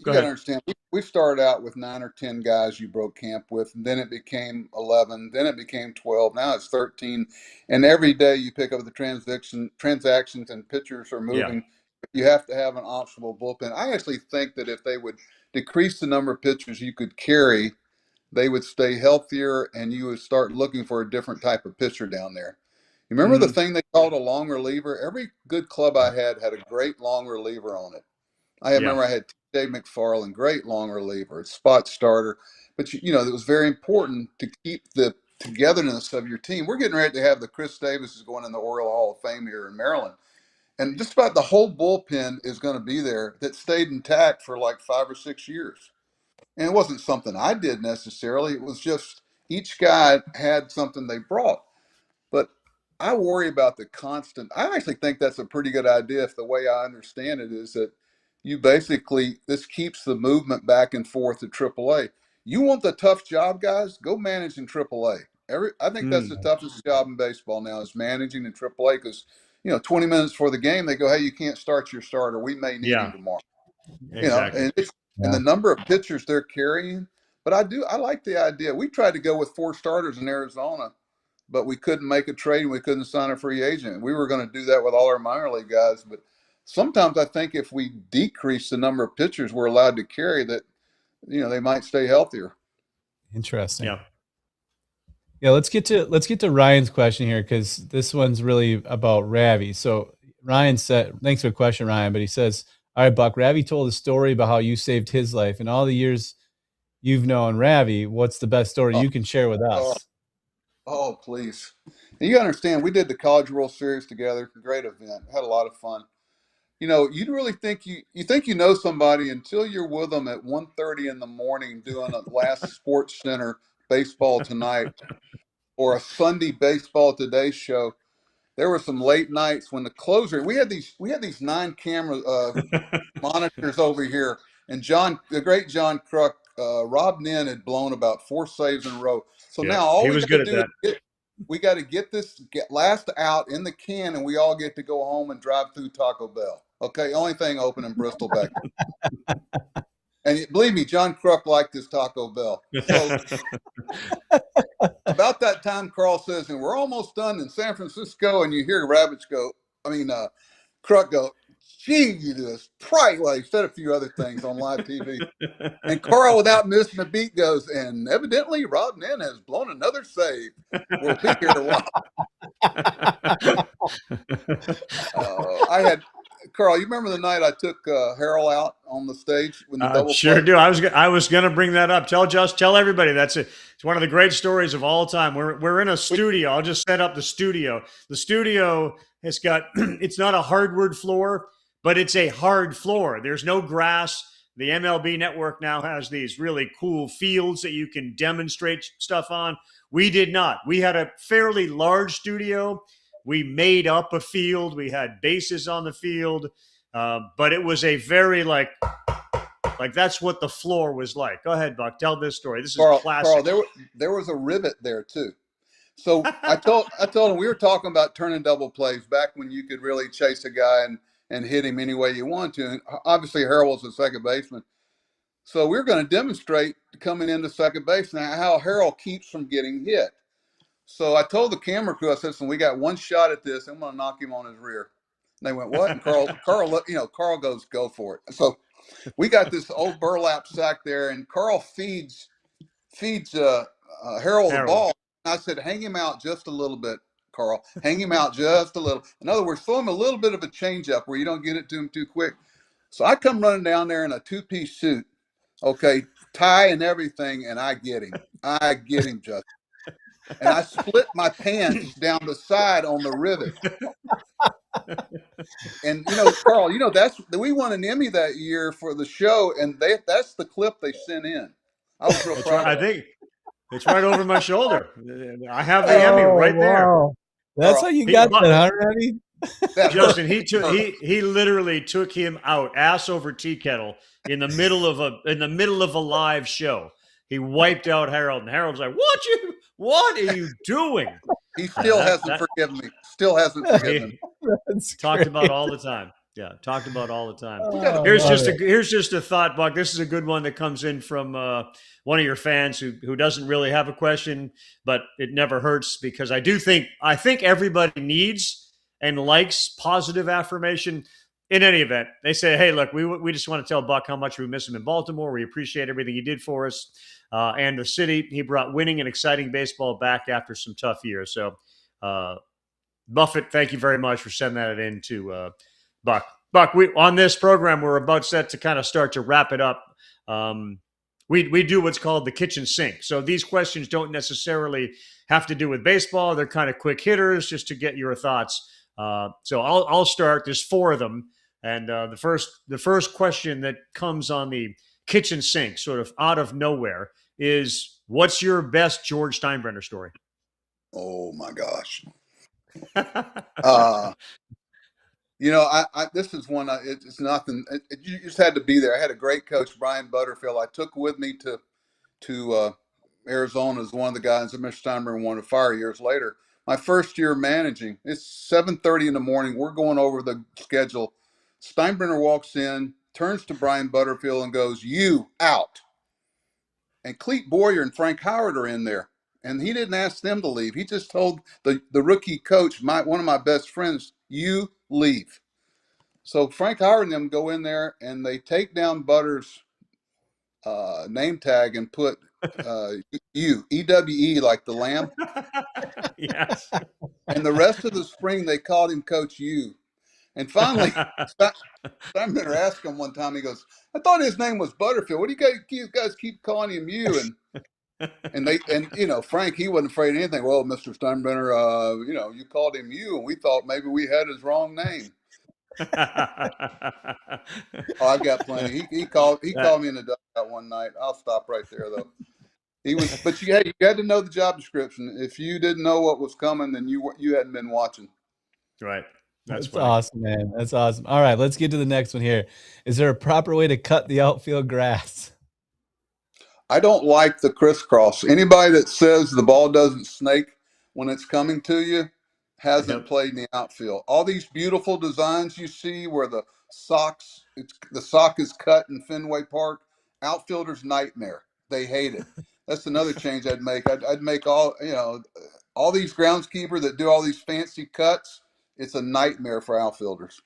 got to understand, we started out with 9 or 10 guys you broke camp with, and then it became 11, then it became 12, now it's 13. And every day you pick up the transactions and pitchers are moving. You have to have an optional bullpen. I actually think that if they would decrease the number of pitchers you could carry, they would stay healthier, and you would start looking for a different type of pitcher down there. You remember the thing they called a long reliever? Every good club I had a great long reliever on it. I remember I had Dave McFarland, great long reliever, spot starter. But, it was very important to keep the togetherness of your team. We're getting ready to have the Chris Davis is going in the Oriole Hall of Fame here in Maryland. And just about the whole bullpen is going to be there that stayed intact for like 5 or 6 years. And it wasn't something I did necessarily. It was just each guy had something they brought. But I worry about the constant. I actually think that's a pretty good idea if the way I understand it is that this keeps the movement back and forth to AAA. You want the tough job, guys? Go manage in AAA. I think that's the toughest job in baseball now, is managing in AAA, because 20 minutes before the game, they go, hey, you can't start your starter. We may need him tomorrow. Exactly. And the number of pitchers they're carrying. But I like the idea. We tried to go with 4 starters in Arizona, but we couldn't make a trade and we couldn't sign a free agent. We were going to do that with all our minor league guys. But sometimes I think if we decrease the number of pitchers we're allowed to carry, that, they might stay healthier. Interesting. Yeah, let's get to Ryan's question here, because this one's really about Ravvy. So Ryan said, thanks for the question, Ryan, but he says, all right, Buck, Ravvy told a story about how you saved his life. In all the years you've known Ravvy, what's the best story you can share with us? Oh, please. And you understand, we did the College World Series together. Great event. Had a lot of fun. You'd really think you think you know somebody until you're with them at 1:30 in the morning doing a last Sports Center Baseball Tonight or a Sunday Baseball Today show. There were some late nights when the closer, we had these 9 camera monitors over here, and the great John Kruk, Rob Nin had blown about 4 saves in a row. So now all he was good at that. We got to get last out in the can, and we all get to go home and drive through Taco Bell. Okay, only thing open in Bristol back then. And believe me, John Kruk liked his Taco Bell. So about that time, Carl says, and we're almost done in San Francisco, and you hear Kruk go, gee, you just right. Well, he said a few other things on live TV. And Carl, without missing a beat, goes, and evidently Rob Nen has blown another save. We'll be here a while. I had Carl. You remember the night I took Harold out on the stage when the double Sure play? do. I was going to bring that up. Tell everybody that's it. It's one of the great stories of all time. We're in a studio. I'll just set up the studio. The studio has got it's not a hardwood floor, but it's a hard floor. There's no grass. The MLB network now has these really cool fields that you can demonstrate stuff on. We did not. We had a fairly large studio. We made up a field. We had bases on the field, but it was a very like that's what the floor was like. Go ahead, Buck. Tell this story. This is classic. Carl, there was a rivet there too. So I told him we were talking about turning double plays back when you could really chase a guy and hit him any way you want to. And obviously Harold was the second baseman. So we're going to demonstrate coming into second base now how Harold keeps from getting hit. So I told the camera crew, I said, "Listen, we got one shot at this. I'm going to knock him on his rear." And they went, "What?" And Carl goes, "Go for it." So we got this old burlap sack there, and Carl feeds Harold the ball. And I said, "Hang him out just a little bit, Carl. Hang him out just a little. In other words, throw him a little bit of a changeup where you don't get it to him too quick." So I come running down there in a two-piece suit, okay, tie and everything, and I get him. Justin. And I split my pants down the side on the rivet. And Carl, we won an Emmy that year for the show, and that's the clip they sent in. I was real proud. I think it's right over my shoulder. I have the Emmy right there. That's how you got that, huh, Ravvy? Justin, he literally took him out ass over tea kettle in the middle of a live show. He wiped out Harold, and Harold's like, "What are you doing?" He still hasn't forgiven me. Still hasn't forgiven me. Talked about all the time. Yeah, talked about all the time. Here's just a thought, Buck. This is a good one that comes in from one of your fans who doesn't really have a question, but it never hurts because I think everybody needs and likes positive affirmation. In any event, they say, "Hey, look, we just want to tell Buck how much we miss him in Baltimore. We appreciate everything he did for us and the city. He brought winning and exciting baseball back after some tough years." So, Buffett, thank you very much for sending that in to Buck. Buck, on this program, we're about set to kind of start to wrap it up. We do what's called the kitchen sink. So these questions don't necessarily have to do with baseball. They're kind of quick hitters just to get your thoughts. So I'll start. There's 4 of them. And the first question that comes on the kitchen sink, sort of out of nowhere, is what's your best George Steinbrenner story? Oh my gosh! This is one. It's nothing. You just had to be there. I had a great coach, Brian Butterfield. I took with me to Arizona as one of the guys that Mr. Steinbrenner wanted to fire years later. My first year managing. It's 7:30 in the morning. We're going over the schedule. Steinbrenner walks in, turns to Brian Butterfield and goes, "You out." And Clete Boyer and Frank Howard are in there. And he didn't ask them to leave. He just told the rookie coach, one of my best friends, "You leave." So Frank Howard and them go in there and they take down Butter's name tag and put EWE, like the lamb. Yes. And the rest of the spring, they called him Coach U. And finally, Steinbrenner asked him one time, he goes, "I thought his name was Butterfield. What do you guys keep calling him you?" And Frank, he wasn't afraid of anything. "Well, Mr. Steinbrenner, you called him you, and we thought maybe we had his wrong name." Oh, I've got plenty. He called me in the dugout one night. I'll stop right there though. But you had to know the job description. If you didn't know what was coming, then you hadn't been watching. Right. That's awesome, man. That's awesome. All right, let's get to the next one here. Is there a proper way to cut the outfield grass? I don't like the crisscross. Anybody that says the ball doesn't snake when it's coming to you hasn't played in the outfield. All these beautiful designs you see where the sock is cut in Fenway Park, outfielders' nightmare. They hate it. That's another change I'd make. I'd make all these groundskeeper that do all these fancy cuts. It's a nightmare for outfielders.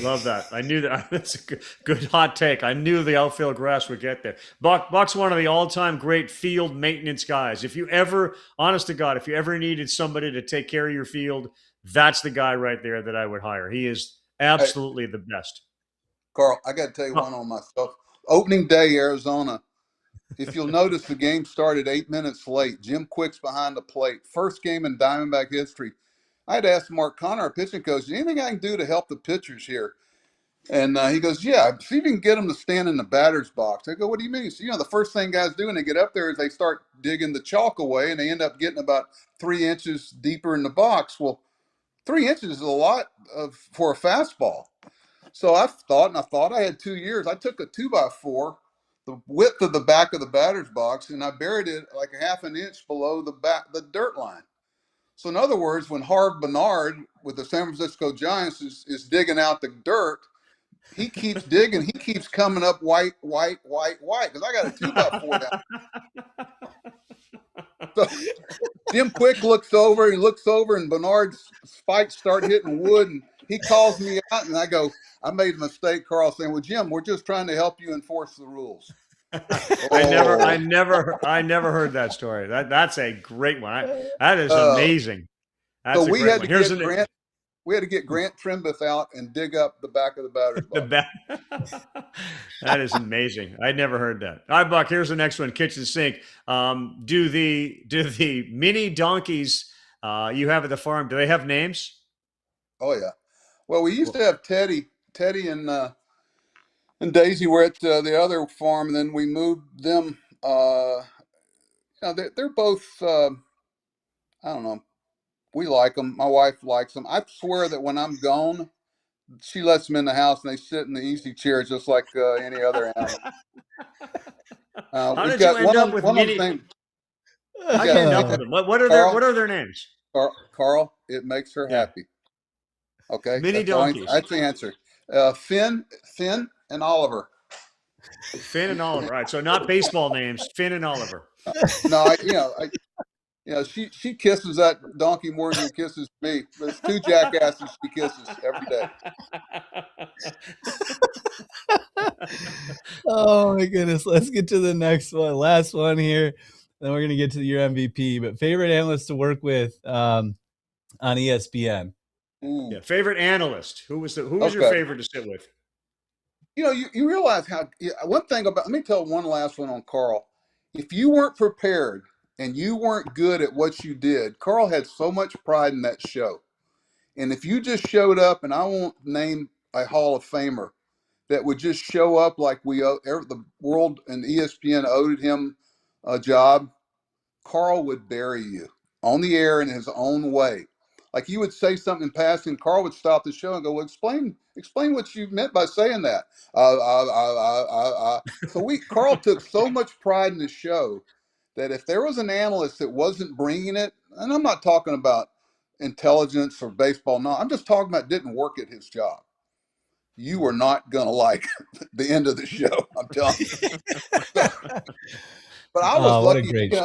Love that. I knew that. That's a good hot take. I knew the outfield grass would get there. Buck's one of the all-time great field maintenance guys. If you ever, honest to God, if you ever needed somebody to take care of your field, that's the guy right there that I would hire. He is Hey, absolutely the best. Carl, I got to tell you one on myself. Opening day, Arizona. If you'll notice, the game started 8 minutes late. Jim Quick's behind the plate. First game in Diamondback history. I had asked Mark Connor, our pitching coach, is there anything I can do to help the pitchers here? And he goes, yeah, see if you can get them to stand in the batter's box. I go, what do you mean? So, the first thing guys do when they get up there is they start digging the chalk away, and they end up getting about 3 inches deeper in the box. Well, 3 inches is a lot for a fastball. So I thought I had 2 years. I took a 2x4, the width of the back of the batter's box, and I buried it like a half an inch below the dirt line. So in other words, when Harv Bernard with the San Francisco Giants is digging out the dirt, he keeps digging. He keeps coming up white, because I got a 2x4 down. So Jim Quick looks over, and Bernard's spikes start hitting wood, and he calls me out, and I go, I made a mistake, Carl, saying, well, Jim, we're just trying to help you enforce the rules. I never heard that story. That's a great one. That is amazing. That's so a we great had one. to get Grant Trimbuth out and dig up the back of the batter's box. That is amazing. I never heard that. All right, Buck. Here's the next one. Kitchen sink. Do the mini donkeys you have at the farm? Do they have names? Oh yeah. Well, we used to have Teddy and Daisy were at the other farm, and then we moved them. They're both. I don't know. We like them. My wife likes them. I swear that when I'm gone, she lets them in the house and they sit in the easy chair just like any other animal. How did you end up with mini? How did you end up with them? What are their names? Carl, it makes her happy. Okay, mini donkeys. That's the answer. Finn, and Oliver. Finn and Oliver. All right, so not baseball names. Finn and Oliver. No, she kisses that donkey more than she kisses me. There's two jackasses she kisses every day. Oh my goodness. Let's get to the next one. Last one here. Then we're going to get to your MVP. But favorite analyst to work with on ESPN. Yeah, favorite analyst. Who was your favorite to sit with? You realize how one thing about. Let me tell one last one on Carl. If you weren't prepared and you weren't good at what you did, Carl had so much pride in that show. And if you just showed up, and I won't name a Hall of Famer that would just show up like the world and ESPN owed him a job, Carl would bury you on the air in his own way. Like you would say something in passing, Carl would stop the show and go, well, explain what you meant by saying that. So Carl took so much pride in the show that if there was an analyst that wasn't bringing it, and I'm not talking about intelligence or baseball, no, I'm just talking about didn't work at his job, you were not going to like the end of the show. I'm telling you. But I was lucky.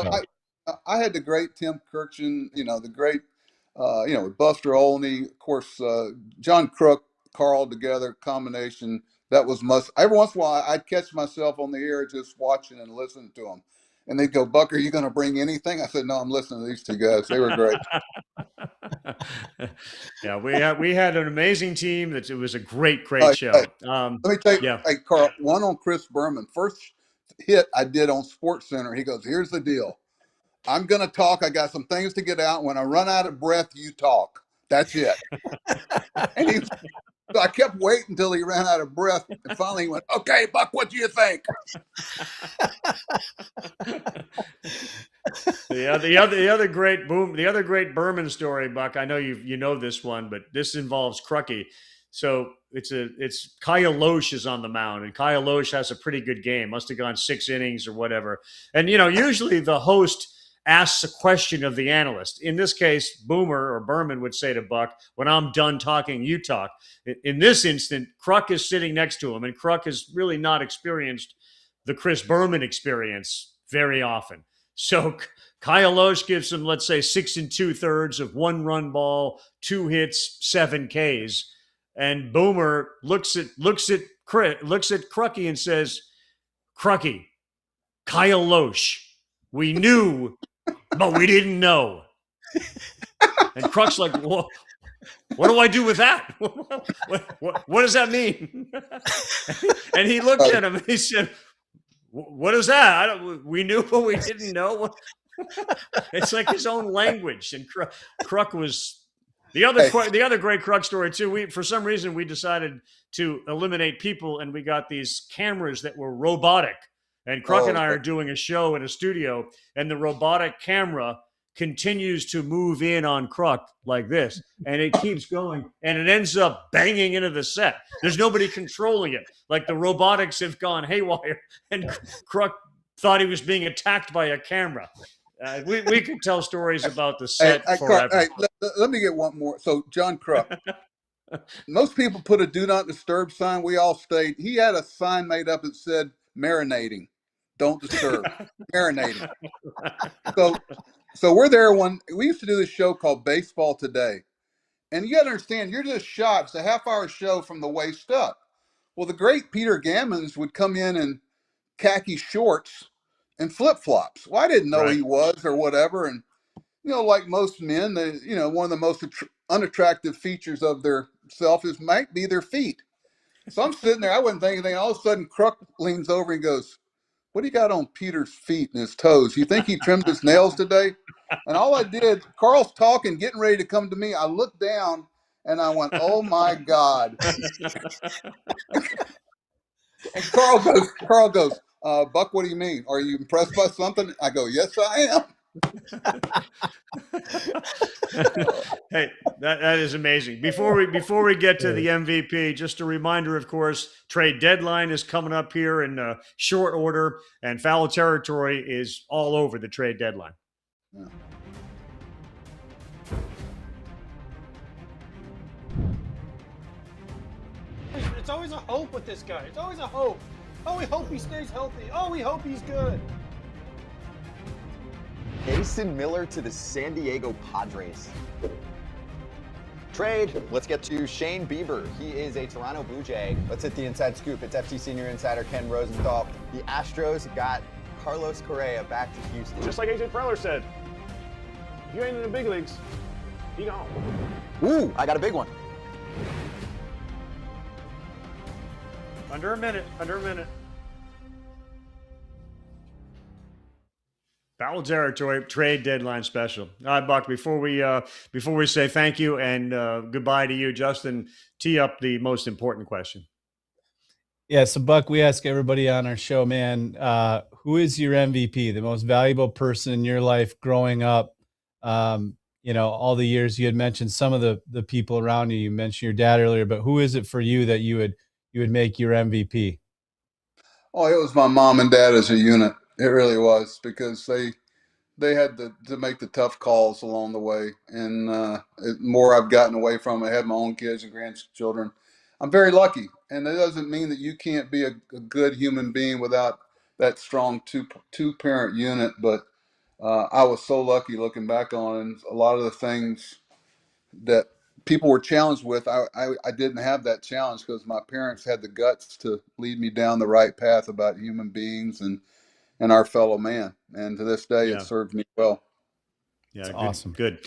I had the great Tim Kirchin, the great, with Buster Olney, of course, John Crook, Carl together combination. That was every once in a while, I'd catch myself on the air just watching and listening to them. And they'd go, Buck, are you going to bring anything? I said, no, I'm listening to these two guys. They were great. Yeah, we had an amazing team. It was a great show. Let me tell you, hey, Carl, one on Chris Berman. First hit I did on Sports Center. He goes, here's the deal. I'm going to talk. I got some things to get out. When I run out of breath, you talk. That's it. And so I kept waiting until he ran out of breath. And finally he went, okay, Buck, what do you think? The other great Berman story, Buck. I know you know this one, but this involves Crucky. So it's Kyle Loesch is on the mound, and Kyle Loesch has a pretty good game. Must have gone 6 innings or whatever. And usually the host asks a question of the analyst. In this case, Boomer or Berman would say to Buck, when I'm done talking, you talk. In this instant, Kruk is sitting next to him, and Kruk has really not experienced the Chris Berman experience very often. So Kyle Loesch gives him, let's say, 6 2/3 of 1 run ball, 2 hits, 7 Ks. And Boomer looks at Crucky and says, "Crucky, Kyle Loesch. We knew, but we didn't know." And Kruk's like, what do I do with that? What does that mean? And he looked at him and he said, "What is that? We knew, but we didn't know." It's like his own language. And Kruk was the other great Kruk story too. We, for some reason, we decided to eliminate people, and we got these cameras that were robotic. And Kruk and I are doing a show in a studio, and the robotic camera continues to move in on Kruk like this, and it keeps going, and it ends up banging into the set. There's nobody controlling it. Like the robotics have gone haywire, and Kruk thought he was being attacked by a camera. We could tell stories about the set forever. Let me get one more. So John Kruk, most people put a "do not disturb" sign. We all stayed. He had a sign made up that said "marinating, don't disturb." Marinating. So we're there we used to do this show called Baseball Today. And you got to understand, you're just shot. It's a half-hour show from the waist up. Well, the great Peter Gammons would come in khaki shorts and flip-flops. Well, I didn't know he was or whatever. And, like most men, one of the most unattractive features of their self might be their feet. So I'm sitting there, I wasn't thinking anything. All of a sudden, Kruk leans over and goes, "What do you got on Peter's feet and his toes? You think he trimmed his nails today?" And all I did, Carl's talking, getting ready to come to me. I looked down and I went, "Oh my God." And Carl goes, "Buck, what do you mean? Are you impressed by something?" I go, "Yes, I am." Hey, that is amazing. Before we get to the MVP, just a reminder, of course, trade deadline is coming up here in short order, and Foul Territory is all over the trade deadline. Yeah. It's always a hope with this guy. It's always a hope. Oh, we hope he stays healthy. Oh, we hope he's good. Jason Miller to the San Diego Padres. Trade. Let's get to Shane Bieber. He is a Toronto Blue Jay. Let's hit the inside scoop. It's FC Senior Insider Ken Rosenthal. The Astros got Carlos Correa back to Houston. Just like AJ Preller said, if you ain't in the big leagues, be gone. Ooh, I got a big one. Under a minute. Foul Territory trade deadline special. All right, Buck, before we say thank you and goodbye to you, Justin, tee up the most important question. Yeah, so Buck, we ask everybody on our show, man, who is your MVP, the most valuable person in your life growing up? All the years you had mentioned some of the people around you. You mentioned your dad earlier, but who is it for you that you would make your MVP? Oh, it was my mom and dad as a unit. It really was, because they had to make the tough calls along the way. And the more I've gotten away from it, I had my own kids and grandchildren. I'm very lucky. And that doesn't mean that you can't be a good human being without that strong two-parent unit. But I was so lucky looking back on it. A lot of the things that people were challenged with, I didn't have that challenge, because my parents had the guts to lead me down the right path about human beings and our fellow man. And to this day, it served me well. Yeah, that's awesome. Good.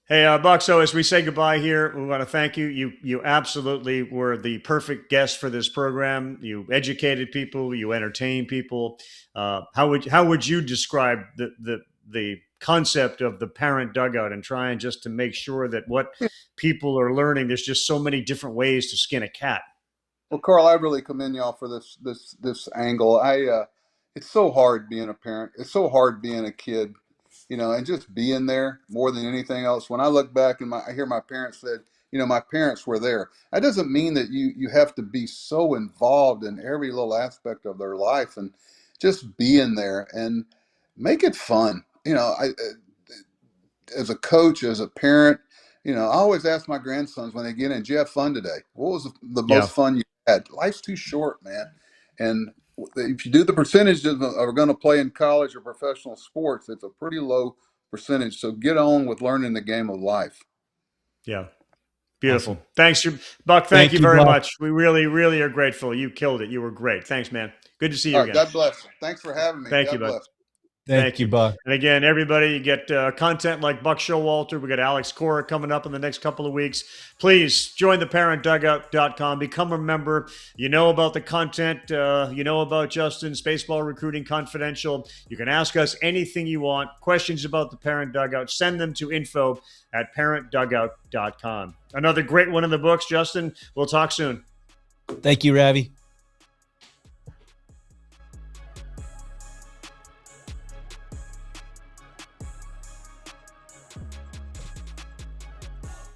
Hey, Buck, so as we say goodbye here, we want to thank you. You absolutely were the perfect guest for this program. You educated people. You entertained people. How would you describe the concept of the parent dugout, and trying just to make sure that what people are learning, there's just so many different ways to skin a cat? Well, Carl, I really commend y'all for this angle. It's so hard being a parent. It's so hard being a kid, and just being there more than anything else. When I look back and I hear my parents said, my parents were there. That doesn't mean that you have to be so involved in every little aspect of their life, and just being there and make it fun. As a coach, as a parent, I always ask my grandsons when they get in, "Did you have fun today? What was the most fun you had?" Life's too short, man. And if you do the percentages are going to play in college or professional sports, it's a pretty low percentage. So get on with learning the game of life. Yeah. Beautiful. Awesome. Thanks, Buck. Thank you very Buck. much. We really, really are grateful. You killed it. You were great. Thanks, man. Good to see you All right, again. God bless. Thanks for having me. Thank God you, Buck. bless. Thank you, Buck. And again, everybody, you get content like Buck Showalter. We got Alex Cora coming up in the next couple of weeks. Please join the parentdugout.com. Become a member. You know about the content. You know about Justin's Baseball Recruiting Confidential. You can ask us anything you want. Questions about the Parent Dugout, send them to info@parentdugout.com. Another great one in the books, Justin. We'll talk soon. Thank you, Ravvy.